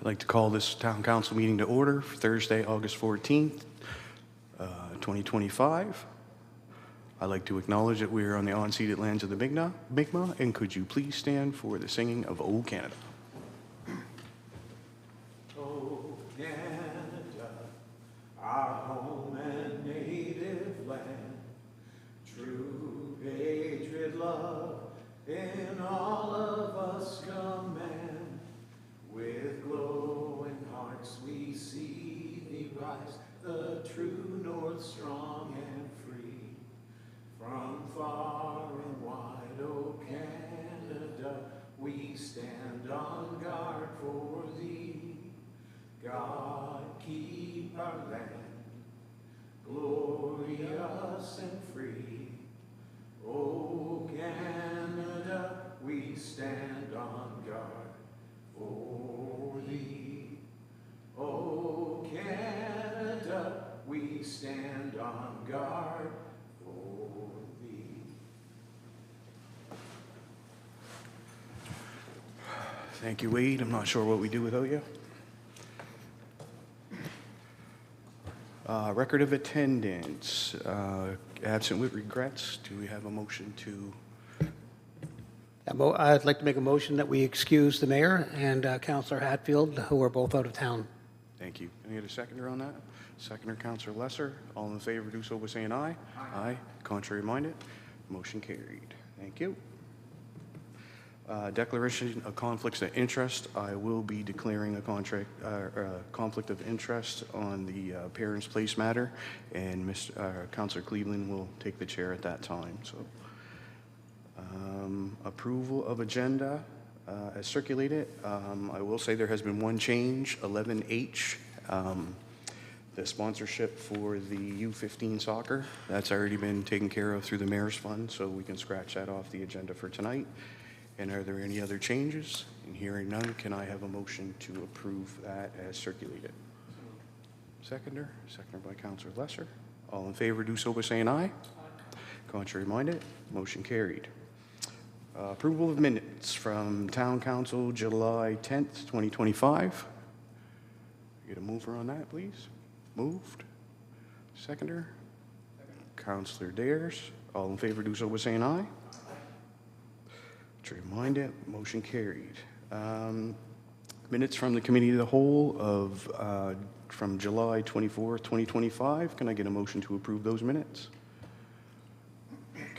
I'd like to call this town council meeting to order for Thursday, August 14th, 2025. I'd like to acknowledge that we are on the unceded lands of the Mi'kmaq, and could you please stand for the singing of O Canada? O Canada, our home and native land, true patriot love in all of us command. With glowing hearts we see thee rise, the true north strong and free. From far and wide, O Canada, we stand on guard for thee. God keep our land glorious and free. O Canada, we stand on guard for thee. O Canada, we stand on guard for thee. Thank you, Wade. I'm not sure what we do without you. Record of attendance, absent with regrets. Do we have a motion to? I'd like to make a motion that we excuse the mayor and Councillor Hatfield, who are both out of town. Thank you. Can I get a seconder on that? Seconder, Councillor Lesser. All in favor, do so by saying aye. Aye. Contrary minded. Motion carried. Thank you. Declaration of conflicts of interest. I will be declaring a conflict of interest on the Parents Place matter, and Councillor Cleveland will take the chair at that time. So, approval of agenda as circulated. I will say there has been one change, 11H. The sponsorship for the U15 soccer, that's already been taken care of through the Mayor's Fund, so we can scratch that off the agenda for tonight. And are there any other changes? And hearing none, can I have a motion to approve that as circulated? Seconder by Councillor Lesser. All in favor, do so by saying aye. Contrary minded, motion carried. Approval of minutes from Town Council, July 10th, 2025. Get a mover on that, please. Moved. Seconder. Councillor Dares. All in favor, do so by saying aye. Minded, motion carried. Minutes from the Committee of the Whole of from July 24th, 2025. Can I get a motion to approve those minutes?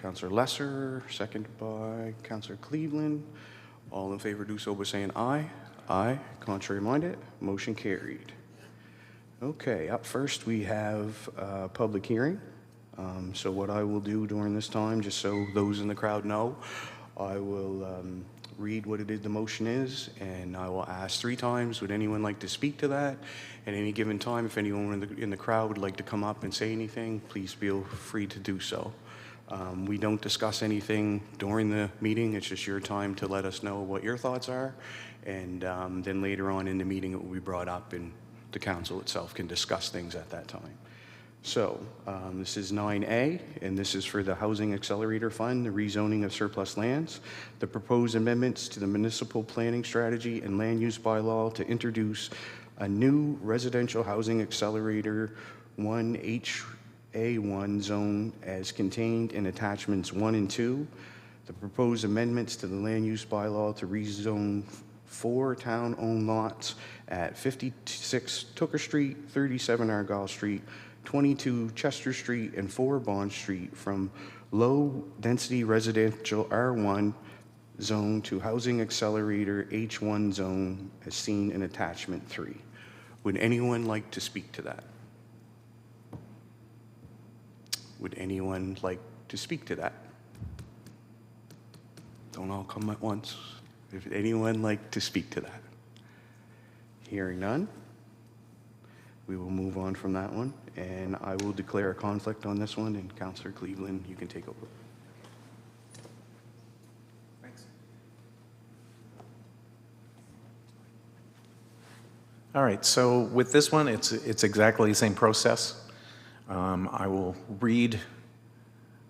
Councillor Lesser, seconded by Councillor Cleveland. All in favor, do so by saying aye. Aye. Contrary minded, motion carried. Okay, up first we have a public hearing. So what I will do during this time, just so those in the crowd know, I will read what it is the motion is, and I will ask 3 times, would anyone like to speak to that? At any given time, if anyone in the crowd would like to come up and say anything, please feel free to do so. We don't discuss anything during the meeting. It's just your time to let us know what your thoughts are, and then later on in the meeting it will be brought up and the council itself can discuss things at that time. So this is 9A, and this is for the Housing Accelerator Fund, the rezoning of surplus lands, the proposed amendments to the municipal planning strategy and land use bylaw to introduce a new residential housing accelerator 1HA1 zone as contained in attachments 1 and 2, the proposed amendments to the land use bylaw to rezone 4 town-owned lots at 56 Tooker Street, 37 Argyle Street, 22 Chester Street, and 4 Bond Street from low-density residential R1 zone to housing accelerator H1 zone as seen in attachment 3. Would anyone like to speak to that? Would anyone like to speak to that? Don't all come at once. If anyone like to speak to that? Hearing none, we will move on from that one, and I will declare a conflict on this one, and Councillor Cleveland, you can take over. Thanks. All right, so with this one, it's exactly the same process. I will read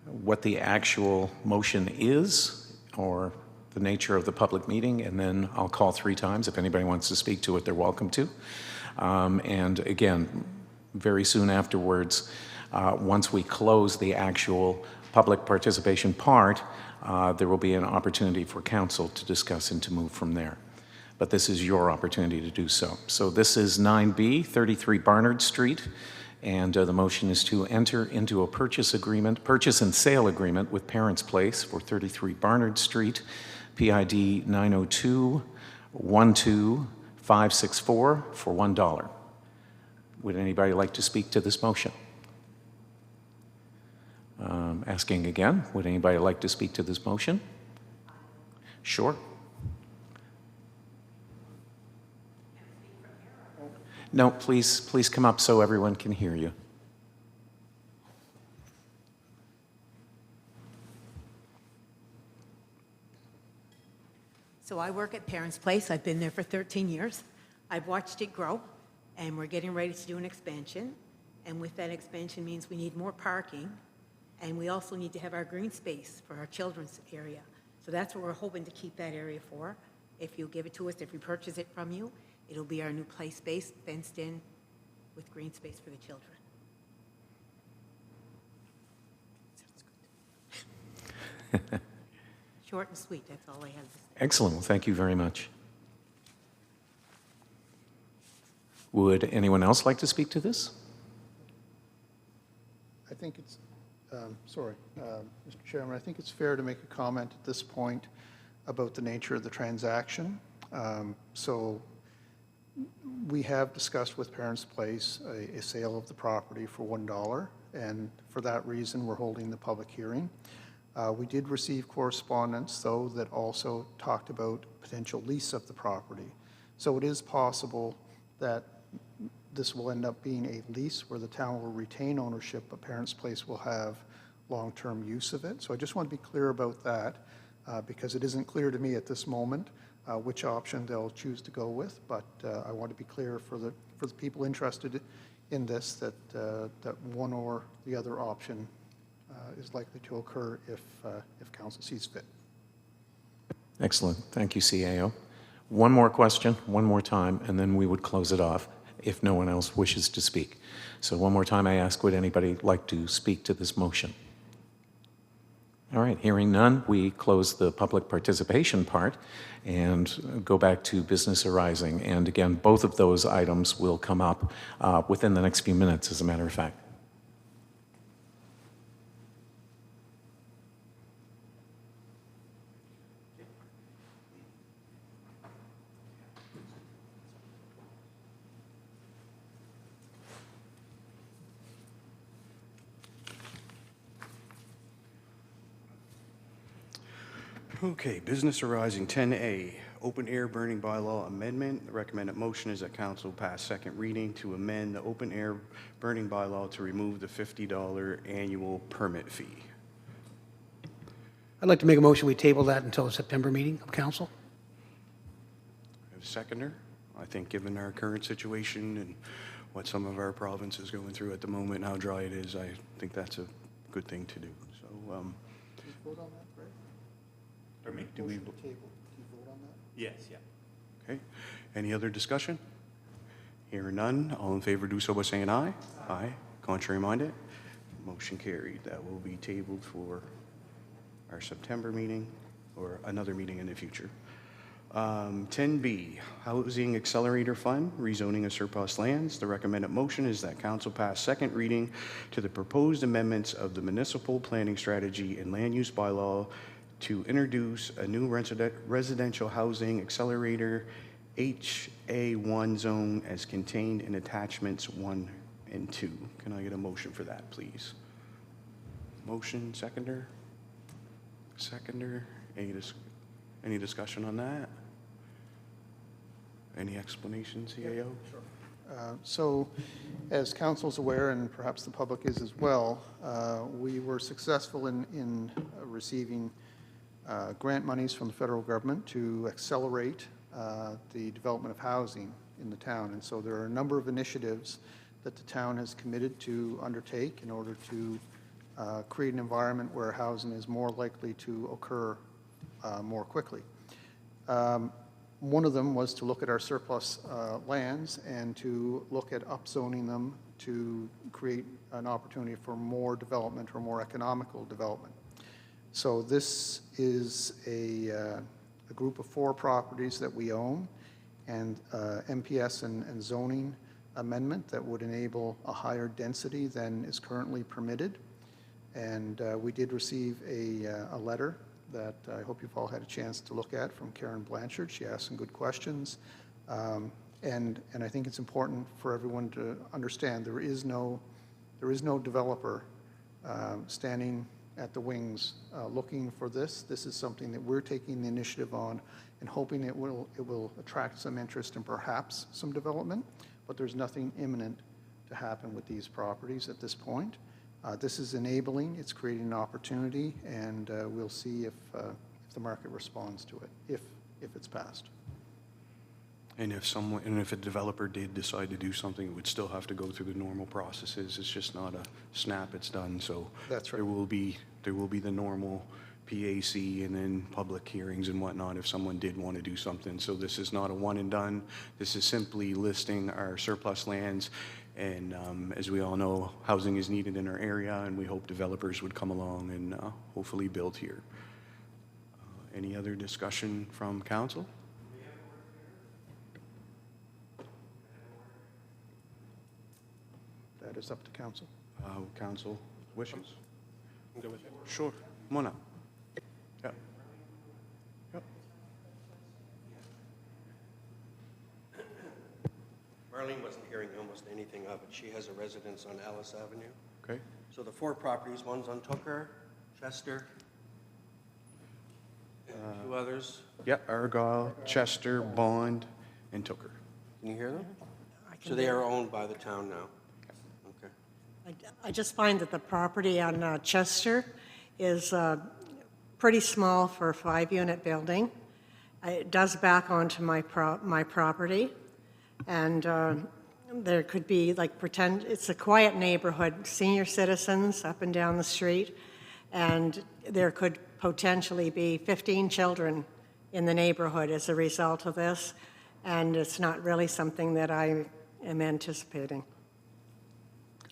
what the actual motion is, or the nature of the public meeting, and then I'll call 3 times. If anybody wants to speak to it, they're welcome to. And again, very soon afterwards, once we close the actual public participation part, there will be an opportunity for council to discuss and to move from there. But this is your opportunity to do so. So this is 9B, 33 Barnard Street, and the motion is to enter into a purchase and sale agreement with Parents Place for 33 Barnard Street, PID 902-12564 for $1. Would anybody like to speak to this motion? Asking again, would anybody like to speak to this motion? Sure. No, please come up so everyone can hear you. So I work at Parents Place. I've been there for 13 years. I've watched it grow, and we're getting ready to do an expansion. And with that expansion means we need more parking, and we also need to have our green space for our children's area. So that's what we're hoping to keep that area for. If you give it to us, if we purchase it from you, it'll be our new play space, fenced in with green space for the children. Sounds good. Short and sweet, that's all I have to say. Excellent. Well, thank you very much. Would anyone else like to speak to this? I think it's, Mr. Chairman, I think it's fair to make a comment at this point about the nature of the transaction. So we have discussed with Parents Place a sale of the property for $1, and for that reason, we're holding the public hearing. We did receive correspondence, though, that also talked about potential lease of the property. So it is possible that this will end up being a lease where the town will retain ownership, but Parents Place will have long-term use of it. So I just want to be clear about that because it isn't clear to me at this moment which option they'll choose to go with. But I want to be clear for the people interested in this that one or the other option is likely to occur if council sees fit. Excellent. Thank you, CAO. One more question, one more time, and then we would close it off if no one else wishes to speak. So one more time I ask, would anybody like to speak to this motion? All right, hearing none, we close the public participation part and go back to business arising. And again, both of those items will come up within the next few minutes, as a matter of fact. Okay, business arising 10A, open air burning bylaw amendment. The recommended motion is that council pass second reading to amend the open air burning bylaw to remove the $50 annual permit fee. I'd like to make a motion, we table that until the September meeting of council. Have a seconder? I think given our current situation and what some of our province is going through at the moment, how dry it is, I think that's a good thing to do. So, Vote on that, right? pardon me, do we? Motion to table. Do you vote on that? Yes, yeah. Okay. Any other discussion? Hearing none, all in favor do so by saying aye. Aye. Contrary minded? Motion carried. That will be tabled for our September meeting or another meeting in the future. 10B, Housing Accelerator Fund, rezoning of surplus lands. The recommended motion is that council pass second reading to the proposed amendments of the municipal planning strategy and land use bylaw to introduce a new residential housing accelerator HA1 zone as contained in attachments 1 and 2. Can I get a motion for that, please? Motion, seconder? Seconder? Any discussion on that? Any explanations, CAO? So, as council's aware, and perhaps the public is as well, we were successful in receiving grant monies from the federal government to accelerate the development of housing in the town. And so there are a number of initiatives that the town has committed to undertake in order to create an environment where housing is more likely to occur more quickly. One of them was to look at our surplus lands and to look at upzoning them to create an opportunity for more development or more economical development. So this is a group of 4 properties that we own, and MPS and zoning amendment that would enable a higher density than is currently permitted. And we did receive a letter that I hope you've all had a chance to look at from Karen Blanchard. She asked some good questions. And I think it's important for everyone to understand there is no developer standing at the wings looking for this. This is something that we're taking the initiative on and hoping it will attract some interest and perhaps some development, but there's nothing imminent to happen with these properties at this point. This is enabling, it's creating an opportunity, and we'll see if the market responds to it, if it's passed. And if a developer did decide to do something, it would still have to go through the normal processes. It's just not a snap, it's done. So That's right. There will be the normal PAC and then public hearings and whatnot if someone did want to do something. So this is not a one and done. This is simply listing our surplus lands. And as we all know, housing is needed in our area, and we hope developers would come along and hopefully build here. Any other discussion from council? That is up to council. Council wishes? Sure. Come on up. Yeah. Yep. Marlene wasn't hearing almost anything of it. She has a residence on Ellis Avenue. Okay. So the 4 properties, one's on Tooker, Chester, and 2 others. Yeah, Argyle, Chester, Bond, and Tooker. Can you hear them? So they are owned by the town now? Okay. I just find that the property on Chester is pretty small for a 5-unit building. It does back onto my property, and there could be, like, pretend it's a quiet neighborhood, senior citizens up and down the street, and there could potentially be 15 children in the neighborhood as a result of this, and it's not really something that I am anticipating.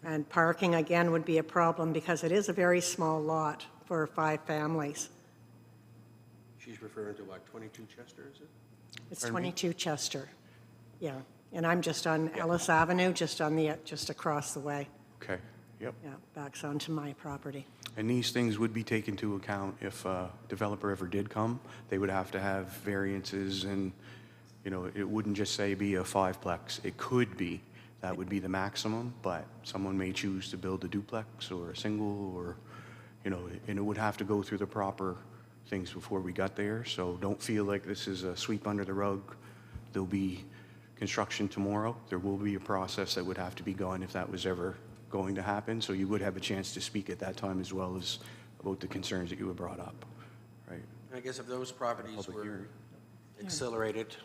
And parking, again, would be a problem because it is a very small lot for 5 families. She's referring to what, 22 Chester, is it? It's 22 Chester, yeah. And I'm just on Ellis Avenue, just across the way. Okay, yep. Yeah, backs onto my property. And these things would be taken into account if a developer ever did come. They would have to have variances and, you know, it wouldn't just say be a 5-plex. It could be, that would be the maximum, but someone may choose to build a duplex or a single or, you know, and it would have to go through the proper things before we got there. So don't feel like this is a sweep under the rug. There'll be construction tomorrow. There will be a process that would have to be gone if that was ever going to happen. So you would have a chance to speak at that time as well as about the concerns that you had brought up, right? I guess if those properties Public were hearing. accelerated,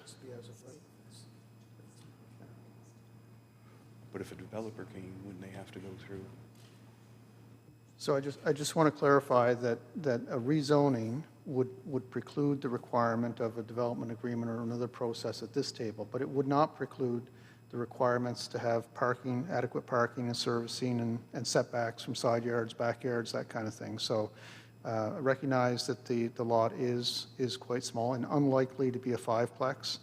But if a developer came, wouldn't they have to go through? So I just want to clarify that a rezoning would preclude the requirement of a development agreement or another process at this table, but it would not preclude the requirements to have parking, adequate parking and servicing and setbacks from side yards, backyards, that kind of thing. So I recognize that the lot is quite small and unlikely to be a 5-plex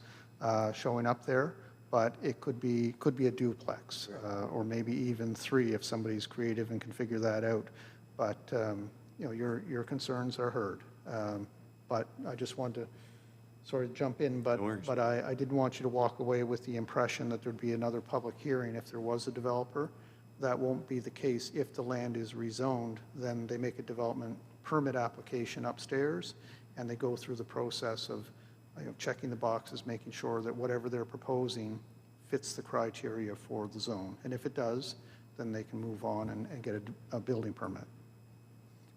showing up there, but it could be a duplex or maybe even 3 if somebody's creative and can figure that out. But you know, your concerns are heard. But I just wanted to sort of jump in, but No worries. but I didn't want you to walk away with the impression that there'd be another public hearing if there was a developer. That won't be the case. If the land is rezoned, then they make a development permit application upstairs, and they go through the process of, you know, checking the boxes, making sure that whatever they're proposing fits the criteria for the zone. And if it does, then they can move on and get a building permit.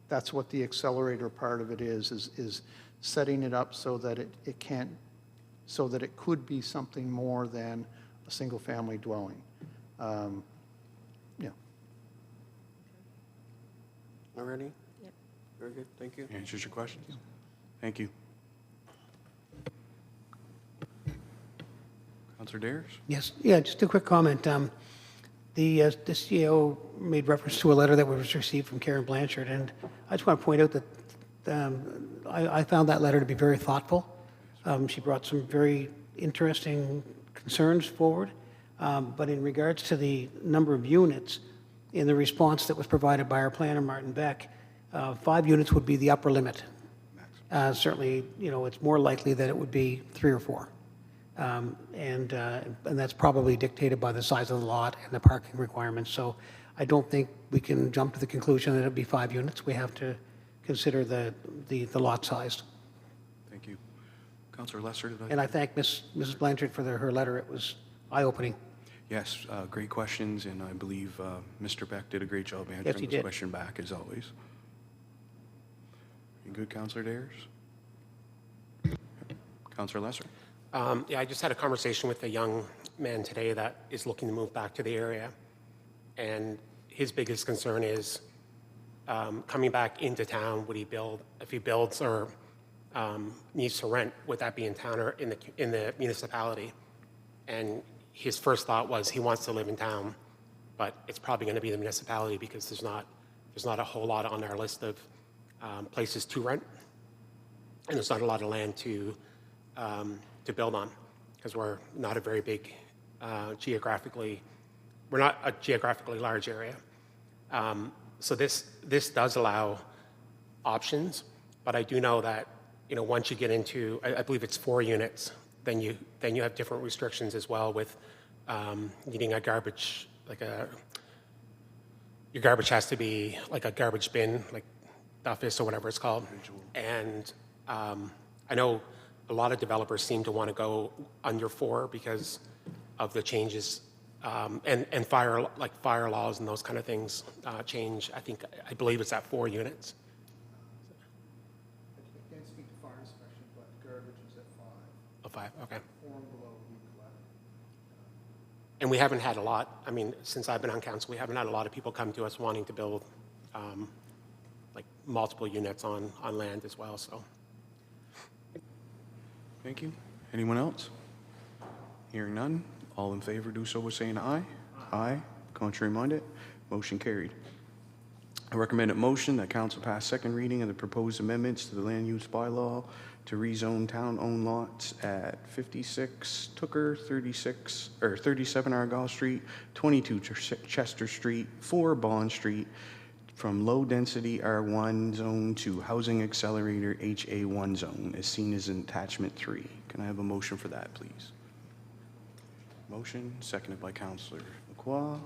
That's what the accelerator part of it is setting it up so that so that it could be something more than a single-family dwelling. Yeah. already? Yep. Very good, thank you. Answers your questions? Thank you. Counselor Dares? Yes, yeah, just a quick comment. The CEO made reference to a letter that was received from Karen Blanchard, and I just want to point out that I found that letter to be very thoughtful. She brought some very interesting concerns forward, but in regards to the number of units, in the response that was provided by our planner, Martin Beck, 5 units would be the upper limit. Certainly, you know, it's more likely that it would be 3 or 4. And that's probably dictated by the size of the lot and the parking requirements. So I don't think we can jump to the conclusion that it'd be 5 units. We have to consider the lot size. Thank you. Counselor Lesser, did I? And I thank Mrs. Blanchard for her letter. It was eye-opening. Yes, great questions, and I believe Mr. Beck did a great job Yes, answering he this did. question back, as always. You good, Counselor Dares? Counselor Lesser? Yeah, I just had a conversation with a young man today that is looking to move back to the area. And his biggest concern is coming back into town, would he build, if he builds or needs to rent, would that be in town or in the municipality? And his first thought was he wants to live in town, but it's probably going to be the municipality because there's not a whole lot on our list of places to rent. And there's not a lot of land to build on because we're not a very big we're not a geographically large area. So this does allow options, but I do know that, you know, once you get into, I believe it's 4 units, then you have different restrictions as well with needing a garbage, your garbage has to be like a garbage bin, like Duffus or whatever it's called. And I know a lot of developers seem to want to go under 4 because of the changes and fire laws and those kind of things change. I believe it's at 4 units. I can't speak to fire inspection, but garbage is at 5. Oh, 5, okay. 4 and below we collect. And we haven't had a lot, I mean, since I've been on council, we haven't had a lot of people come to us wanting to build like multiple units on land as well, so. Thank you. Anyone else? Hearing none, all in favor do so by saying aye. Aye. Contrary minded, motion carried. I recommend a motion that council pass second reading of the proposed amendments to the land use bylaw to rezone town-owned lots at 56 Tooker, 37 Argyle Street, 22 Chester Street, 4 Bond Street, from low-density R1 zone to housing accelerator HA1 zone, as seen as in attachment 3. Can I have a motion for that, please? Motion, seconded by Councillor Lacroix.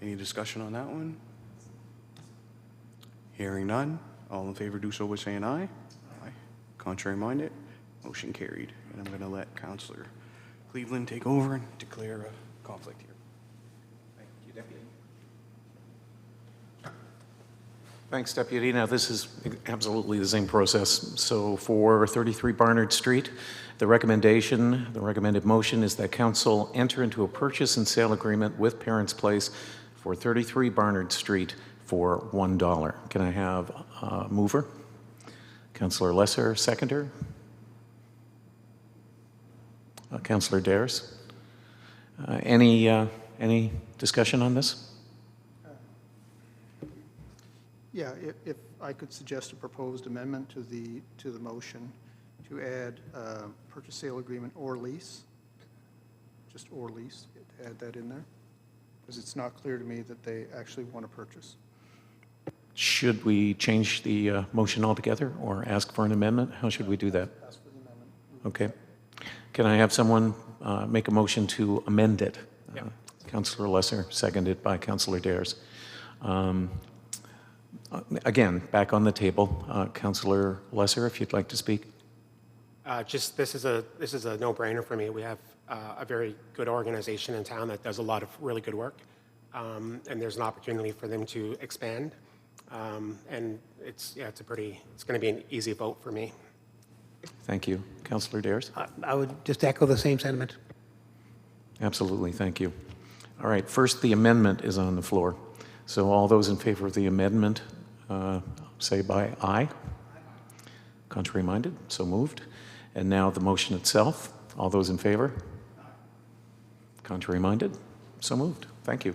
Any discussion on that one? Hearing none, all in favor do so by saying aye. Aye. Contrary minded, motion carried. And I'm going to let Councillor Cleveland take over and declare a conflict here. Thank you, Deputy. Thanks, Deputy. Now, this is absolutely the same process. So for 33 Barnard Street, the recommended motion is that council enter into a purchase and sale agreement with Parents Place for 33 Barnard Street for $1. Can I have a mover? Councillor Lesser, seconder. Councillor Dares. Any discussion on this? Yeah, if I could suggest a proposed amendment to the motion to add purchase sale agreement or lease, just or lease, add that in there, because it's not clear to me that they actually want to purchase. Should we change the motion altogether or ask for an amendment? How should we do that? Ask for the amendment. Okay. Can I have someone make a motion to amend it? Yeah. Councillor Lesser, seconded by Councillor Dares. Again, back on the table, Councillor Lesser, if you'd like to speak. Just this is a no-brainer for me. We have a very good organization in town that does a lot of really good work, and there's an opportunity for them to expand. And it's going to be an easy vote for me. Thank you. Councillor Dares? I would just echo the same sentiment. Absolutely, thank you. All right, first, the amendment is on the floor. So all those in favor of the amendment, say by aye. Contrary minded, so moved. And now the motion itself. All those in favor? Contrary minded? So moved. Thank you.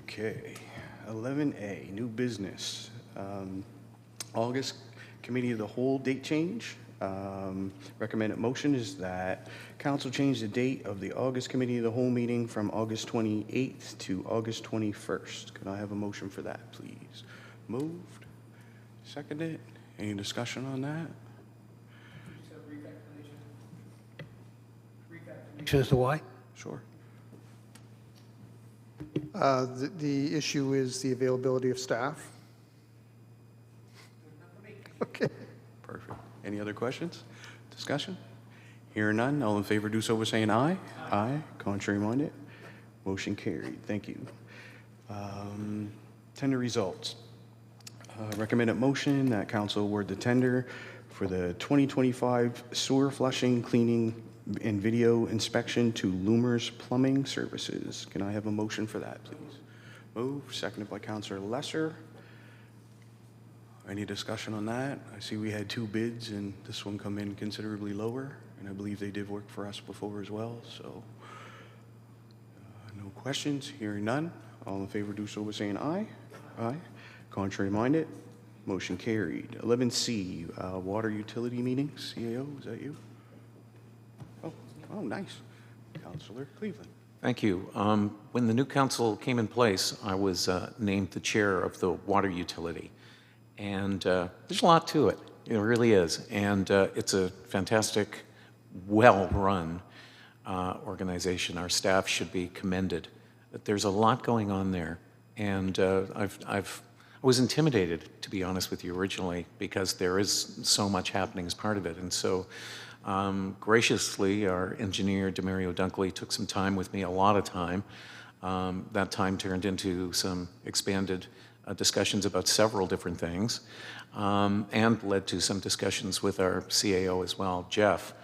Okay, 11A, new business. August Committee of the Whole date change. Recommended motion is that council change the date of the August Committee of the Whole meeting from August 28th to August 21st. Can I have a motion for that, please? Moved, seconded. Any discussion on that? As to why? Sure. The issue is the availability of staff. Okay. Perfect. Any other questions? Discussion? Hearing none, all in favor do so by saying aye. Aye. Contrary minded? Motion carried. Thank you. Tender results. Recommended motion that council award the tender for the 2025 sewer flushing, cleaning, and video inspection to Loomer's Plumbing Services. Can I have a motion for that, please? Moved, seconded by Councilor Lesser. Any discussion on that? I see we had 2 bids, and this one come in considerably lower, and I believe they did work for us before as well, so no questions. Hearing none, all in favor do so by saying aye. Aye. Contrary minded, motion carried. 11C, water utility meeting, CAO, is that you? Oh, nice. Councilor Cleveland. Thank you. When the new council came in place, I was named the chair of the water utility. And there's a lot to it. It really is. And it's a fantastic, well-run organization. Our staff should be commended. But there's a lot going on there. And I was intimidated, to be honest with you, originally, because there is so much happening as part of it. And so graciously, our engineer, Demario Dunkley, took some time with me, a lot of time. That time turned into some expanded discussions about several different things, and led to some discussions with our CAO as well, Jeff.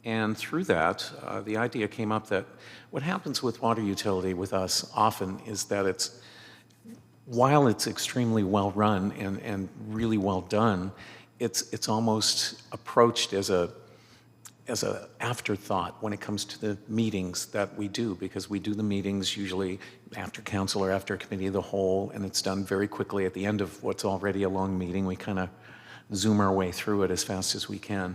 And through that, the idea came up that what happens with water utility with us often is that while it's extremely well run and really well done, it's almost approached as a afterthought when it comes to the meetings that we do, because we do the meetings usually after council or after a committee of the whole, and it's done very quickly at the end of what's already a long meeting. We kind of zoom our way through it as fast as we can.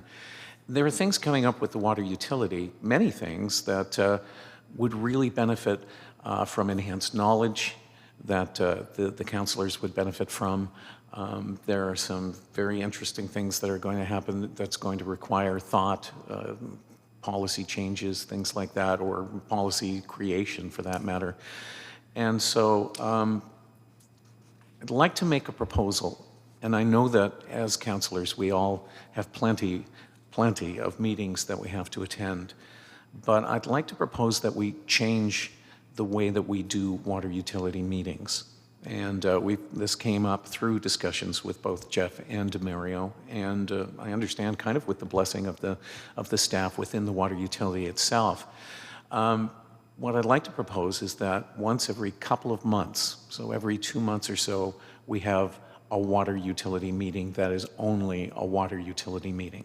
There are things coming up with the water utility, many things that would really benefit from enhanced knowledge, that the councilors would benefit from. There are some very interesting things that are going to happen that's going to require thought, policy changes, things like that, or policy creation for that matter. And so I'd like to make a proposal, and I know that as councilors we all have plenty of meetings that we have to attend, but I'd like to propose that we change the way that we do water utility meetings. And this came up through discussions with both Jeff and Demario, and I understand kind of with the blessing of the staff within the water utility itself. What I'd like to propose is that once every couple of months, so every 2 months or so, we have a water utility meeting that is only a water utility meeting,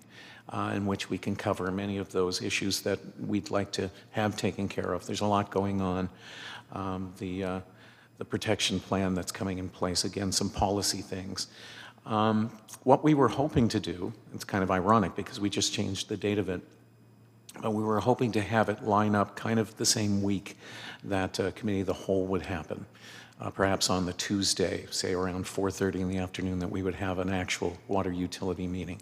in which we can cover many of those issues that we'd like to have taken care of. There's a lot going on. The protection plan that's coming in place, again, some policy things. What we were hoping to do, it's kind of ironic because we just changed the date of it, but we were hoping to have it line up kind of the same week that Committee of the Whole would happen. Perhaps on the Tuesday, say around 4:30 in the afternoon, that we would have an actual water utility meeting.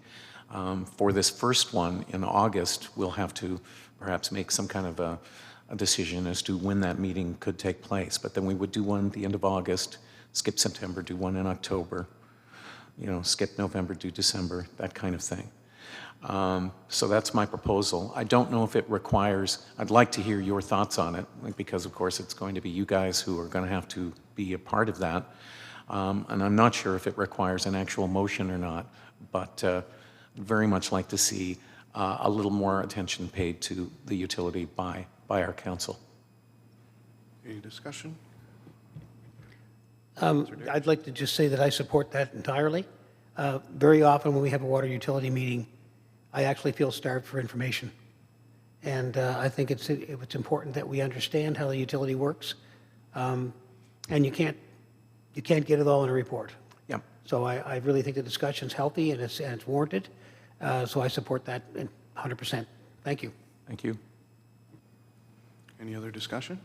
For this first one in August, we'll have to perhaps make some kind of a decision as to when that meeting could take place. But then we would do one at the end of August, skip September, do one in October, skip November, do December, that kind of thing. So that's my proposal. I don't know if it requires, I'd like to hear your thoughts on it, because of course it's going to be you guys who are going to have to be a part of that. And I'm not sure if it requires an actual motion or not, but very much like to see a little more attention paid to the utility by our council. Any discussion? I'd like to just say that I support that entirely. Very often when we have a water utility meeting, I actually feel starved for information. And I think it's important that we understand how the utility works. And you can't get it all in a report. Yep. So I really think the discussion's healthy and it's warranted. So I support that 100%. Thank you. Thank you. Any other discussion?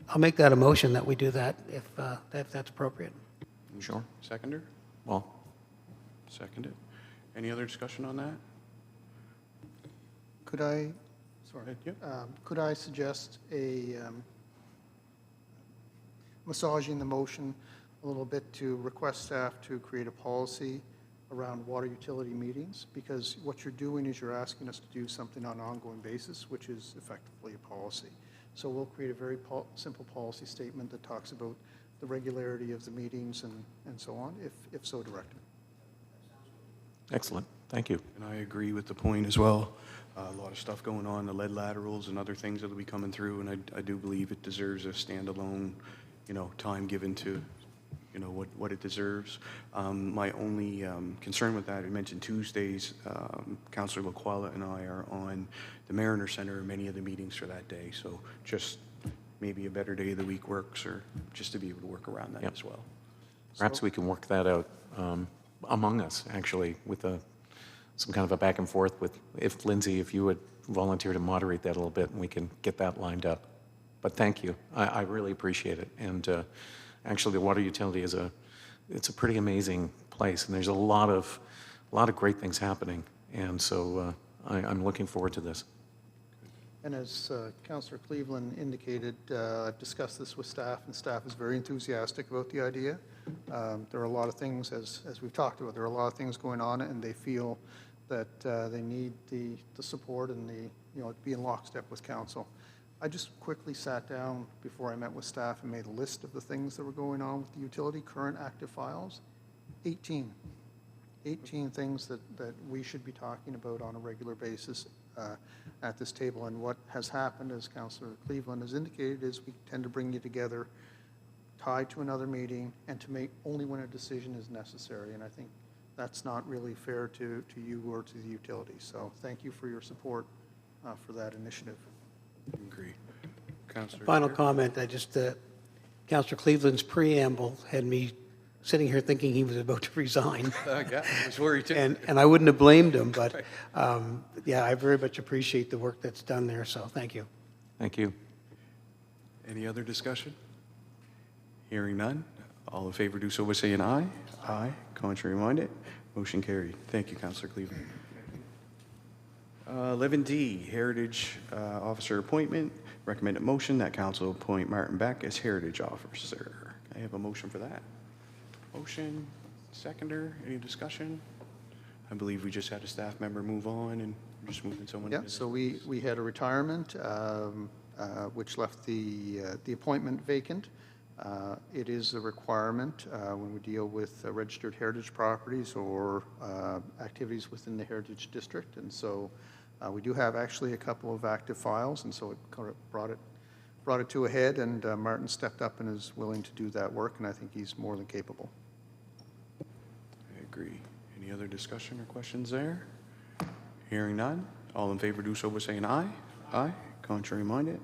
I'll make that a motion that we do that if that's appropriate. Sure. Seconder? Well, Seconded. Any other discussion on that? Could I, sorry, Yep. could I suggest massaging the motion a little bit to request staff to create a policy around water utility meetings? Because what you're doing is you're asking us to do something on an ongoing basis, which is effectively a policy. So we'll create a very simple policy statement that talks about the regularity of the meetings and so on, if so directed. excellent. Thank you. And I agree with the point as well. A lot of stuff going on, the lead laterals and other things that will be coming through, and I do believe it deserves a standalone, time given to, what it deserves. My only concern with that, you mentioned Tuesdays, Councillor LaQuala and I are on the Mariner Center in many of the meetings for that day, so just maybe a better day of the week works, or just to be able to work around that Yep. as well. Perhaps we can work that out among us, actually, with some kind of a back and forth with, if Lindsay, if you would volunteer to moderate that a little bit, and we can get that lined up. But thank you. I really appreciate it. And actually, the water utility it's a pretty amazing place, and there's a lot of great things happening. And so I'm looking forward to this. And as Councillor Cleveland indicated, I've discussed this with staff, and staff is very enthusiastic about the idea. There are a lot of things, as we've talked about, there are a lot of things going on, and they feel that they need the support and to be in lockstep with council. I just quickly sat down before I met with staff and made a list of the things that were going on with the utility, current active files, 18 things that we should be talking about on a regular basis at this table. And what has happened, as Councillor Cleveland has indicated, is we tend to bring you together, tied to another meeting, and to make only when a decision is necessary. And I think that's not really fair to you or to the utility. So thank you for your support for that initiative. Agree. Councillor Final Chair? comment, Councillor Cleveland's preamble had me sitting here thinking he was about to resign. Yeah, I was worried too. And I wouldn't have blamed him, but yeah, I very much appreciate the work that's done there, so thank you. Thank you. Any other discussion? Hearing none. All in favor do so by saying aye. Aye. Contrary minded. Motion carried. Thank you, Councillor Cleveland. 11D, Heritage Officer Appointment. Recommended motion that council appoint Martin Beck as Heritage Officer. I have a motion for that. Motion, seconder, any discussion? I believe we just had a staff member move on and we're just moving someone. Yeah, into so this. we had a retirement, which left the appointment vacant. It is a requirement when we deal with registered heritage properties or activities within the Heritage District. And so we do have actually a couple of active files, and so it kind of brought it to a head, and Martin stepped up and is willing to do that work, and I think he's more than capable. I agree. Any other discussion or questions there? Hearing none. All in favor do so by saying aye. Aye. Contrary minded.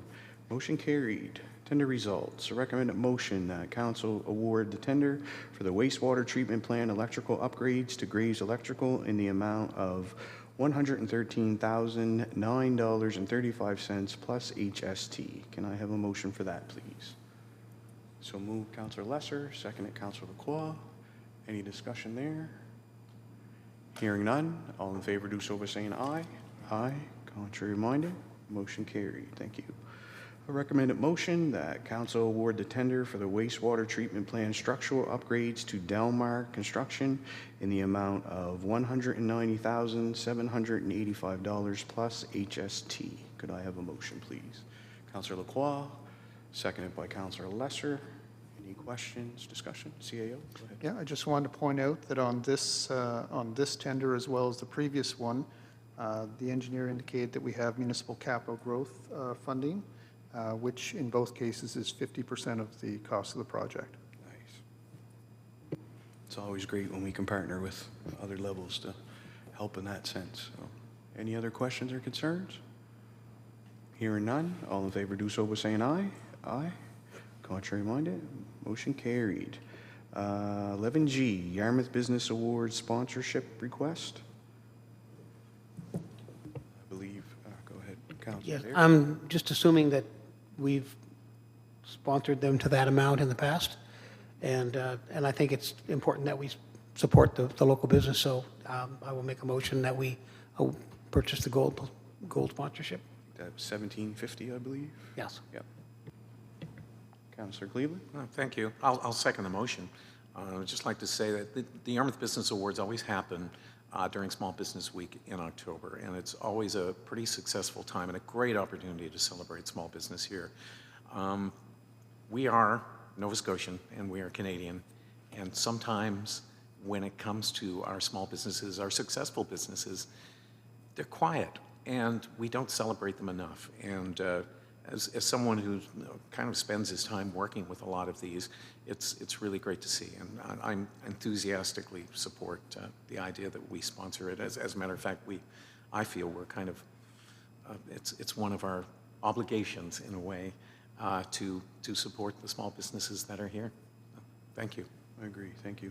Motion carried. Tender results. A recommended motion that council award the tender for the wastewater treatment plant electrical upgrades to Graves Electrical in the amount of $113,009.35 plus HST. Can I have a motion for that, please? So move Councillor Lesser, seconded Councillor Lacroix. Any discussion there? Hearing none. All in favor do so by saying aye. Aye. Contrary minded. Motion carried. Thank you. A recommended motion that council award the tender for the wastewater treatment plant structural upgrades to Delmar Construction in the amount of $190,785 plus HST. Could I have a motion, please? Councillor Lacroix, seconded by Councillor Lesser. Any questions, discussion? CAO, go ahead. Yeah, I just wanted to point out that on this tender as well as the previous one, the engineer indicated that we have municipal capital growth funding, which in both cases is 50% of the cost of the project. Nice. It's always great when we can partner with other levels to help in that sense. So, any other questions or concerns? Hearing none, all in favor do so by saying aye. Aye. Contrary minded, motion carried. 11G, Yarmouth Business Awards sponsorship request. I believe, go ahead, Councilor Yes, Dare. I'm just assuming that we've sponsored them to that amount in the past, and I think it's important that we support the local business, so I will make a motion that we purchase the gold sponsorship. That's $17.50, I believe. Yes. Yep. Councilor Cleveland? Thank you. I'll second the motion. I'd just like to say that the Yarmouth Business Awards always happen during Small Business Week in October, and it's always a pretty successful time and a great opportunity to celebrate small business here. We are Nova Scotian and we are Canadian, and sometimes when it comes to our small businesses, our successful businesses, they're quiet and we don't celebrate them enough. And as someone who kind of spends his time working with a lot of these, it's really great to see. And I'm enthusiastically support the idea that we sponsor it. As a matter of fact, I feel we're kind of, it's one of our obligations in a way to support the small businesses that are here. Thank you. I agree, thank you.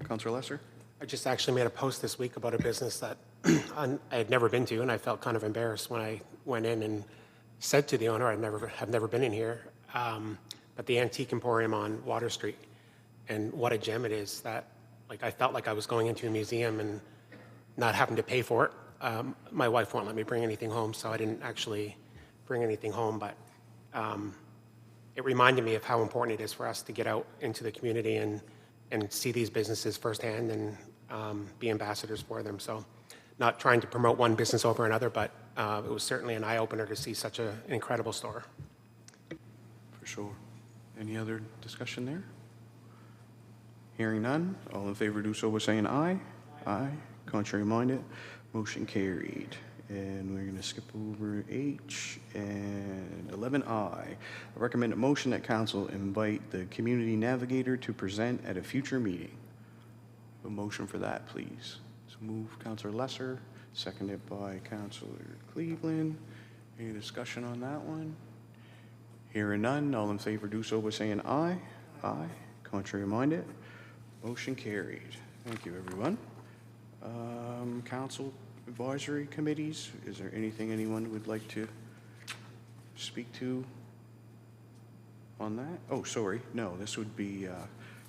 Councilor Lesser? I just actually made a post this week about a business that I had never been to, and I felt kind of embarrassed when I went in and said to the owner, I've never been in here, but the Antique Emporium on Water Street, and what a gem it is. That, like, I felt like I was going into a museum and not having to pay for it. My wife won't let me bring anything home, so I didn't actually bring anything home, but it reminded me of how important it is for us to get out into the community and see these businesses firsthand and be ambassadors for them. So not trying to promote one business over another, but it was certainly an eye-opener to see such an incredible store. For sure. Any other discussion there? Hearing none, all in favor do so by saying aye. Aye. Contrary minded, motion carried. And we're going to skip over H and 11I. I recommend a motion that council invite the community navigator to present at a future meeting. A motion for that, please. So move Councilor Lesser, seconded by Councilor Cleveland. Any discussion on that one? Hearing none, all in favor do so by saying aye. Aye. Contrary minded, motion carried. Thank you, everyone. Council advisory committees, is there anything anyone would like to speak to on that? Oh, sorry, no, this would be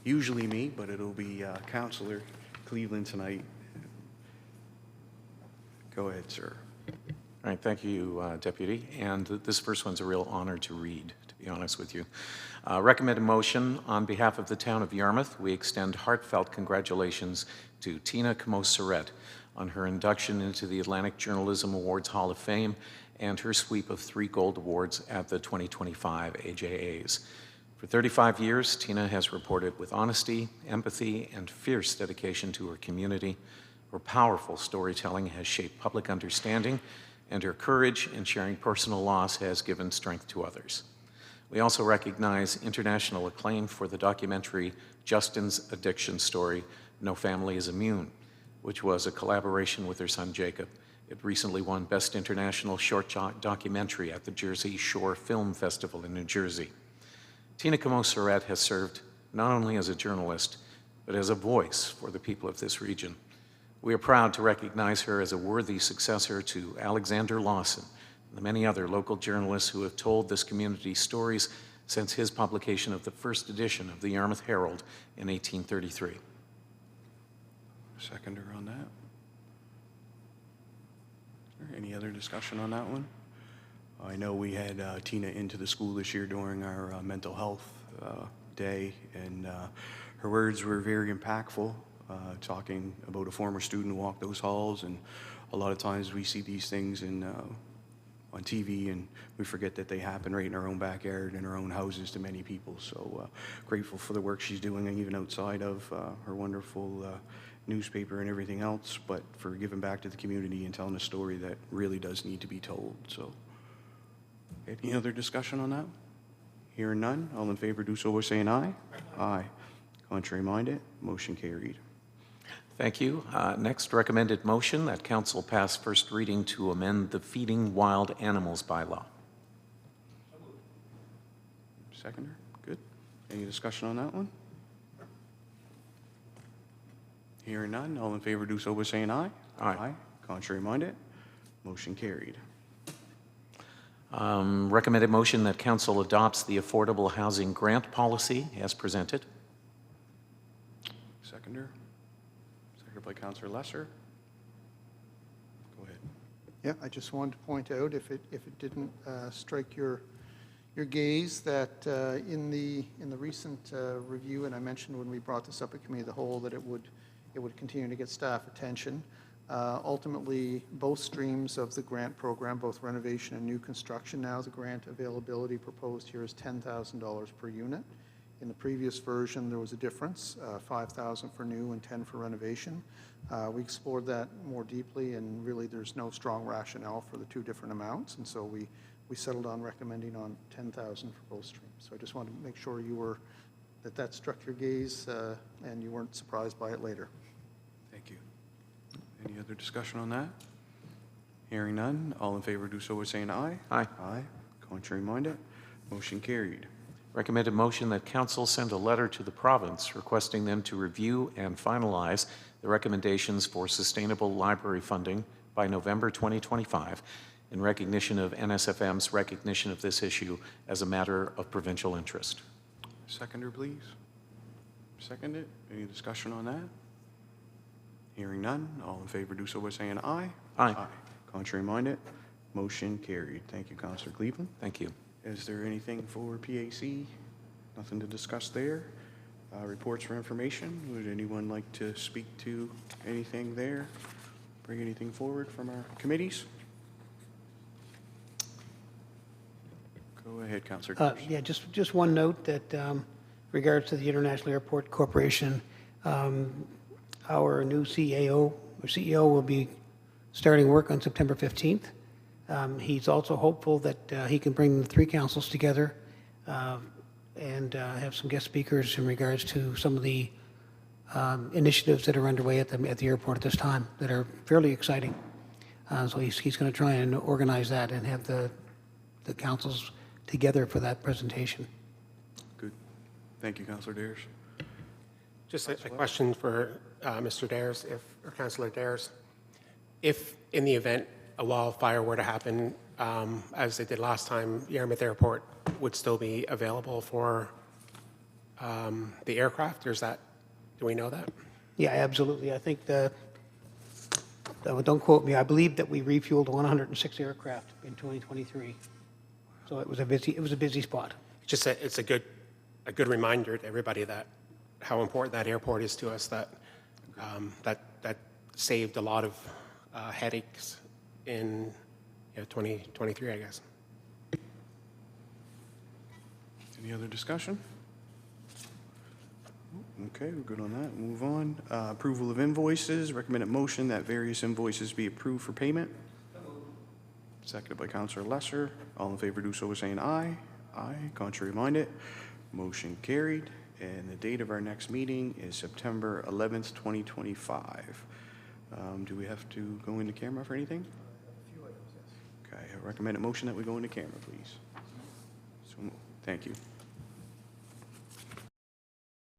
usually me, but it'll be Councilor Cleveland tonight. Go ahead, sir. All right, thank you, Deputy. And this first one's a real honor to read, to be honest with you. Recommend a motion on behalf of the town of Yarmouth. We extend heartfelt congratulations to Tina Camos-Surrett on her induction into the Atlantic Journalism Awards Hall of Fame and her sweep of 3 gold awards at the 2025 AJAs. For 35 years, Tina has reported with honesty, empathy, and fierce dedication to her community. Her powerful storytelling has shaped public understanding, and her courage in sharing personal loss has given strength to others. We also recognize international acclaim for the documentary Justin's Addiction Story, No Family is Immune, which was a collaboration with her son Jacob. It recently won Best International Short Documentary at the Jersey Shore Film Festival in New Jersey. Tina Camos-Surrett has served not only as a journalist, but as a voice for the people of this region. We are proud to recognize her as a worthy successor to Alexander Lawson and the many other local journalists who have told this community's stories since his publication of the first edition of the Yarmouth Herald in 1833. Seconder on that. Is there any other discussion on that one? I know we had Tina into the school this year during our mental health day, and her words were very impactful, talking about a former student who walked those halls, and a lot of times we see these things in on TV, and we forget that they happen right in our own backyard, in our own houses to many people. So grateful for the work she's doing, even outside of her wonderful newspaper and everything else, but for giving back to the community and telling a story that really does need to be told. So any other discussion on that? Hearing none, all in favor do so by saying aye. Aye. Contrary minded, motion carried. Thank you. Next, recommended motion that council pass first reading to amend the feeding wild animals bylaw. Seconder, good. Any discussion on that one? Hearing none, all in favor do so by saying aye. Aye. Contrary minded, motion carried. Recommended motion that council adopts the affordable housing grant policy as presented. Seconder, seconded by Councillor Lesser. Go ahead. Yeah, I just wanted to point out, if it didn't strike your gaze, that in the recent review, and I mentioned when we brought this up at Committee of the Whole, that it would continue to get staff attention. Ultimately, both streams of the grant program, both renovation and new construction, now the grant availability proposed here is $10,000 per unit. In the previous version, there was a difference, $5,000 for new and $10,000 for renovation. We explored that more deeply, and really there's no strong rationale for the two different amounts, and so we settled on recommending on $10,000 for both streams. So I just wanted to make sure that struck your gaze and you weren't surprised by it later. Thank you. Any other discussion on that? Hearing none, all in favor do so by saying aye. Aye. Aye. Contrary minded, motion carried. Recommended motion that council send a letter to the province requesting them to review and finalize the recommendations for sustainable library funding by November 2025 in recognition of NSFM's recognition of this issue as a matter of provincial interest. Seconder, please. Seconded. Any discussion on that? Hearing none, all in favor do so by saying aye. Aye. Contrary minded, motion carried. Thank you, Councillor Cleveland. Thank you. Is there anything for PAC? Nothing to discuss there. Reports for information. Would anyone like to speak to anything there? Bring anything forward from our committees? Go ahead, Councillor Pierce. Yeah, just one note that regards to the International Airport Corporation, our new CEO will be starting work on September 15th. He's also hopeful that he can bring the three councils together and have some guest speakers in regards to some of the initiatives that are underway at the airport at this time that are fairly exciting. So he's going to try and organize that and have the councils together for that presentation. Good. Thank you, Councillor Dares. Just a question for Mr. Dares, or Councillor Dares. If in the event a wildfire were to happen, as they did last time, Yarmouth Airport would still be available for the aircraft, or is that, do we know that? Yeah, absolutely. I think don't quote me, I believe that we refueled 106 aircraft in 2023. So it was a busy spot. Just it's a good reminder to everybody that how important that airport is to us, that that saved a lot of headaches in 2023, I guess. Any other discussion? Okay, we're good on that. Move on. Approval of invoices. Recommended motion that various invoices be approved for payment. Seconded by Councillor Lesser. All in favor do so by saying aye. Aye. Contrary minded. Motion carried. And the date of our next meeting is September 11th, 2025. Do we have to go into camera for anything? A few items, yes. Okay, I recommend a motion that we go into camera, please. So, thank you.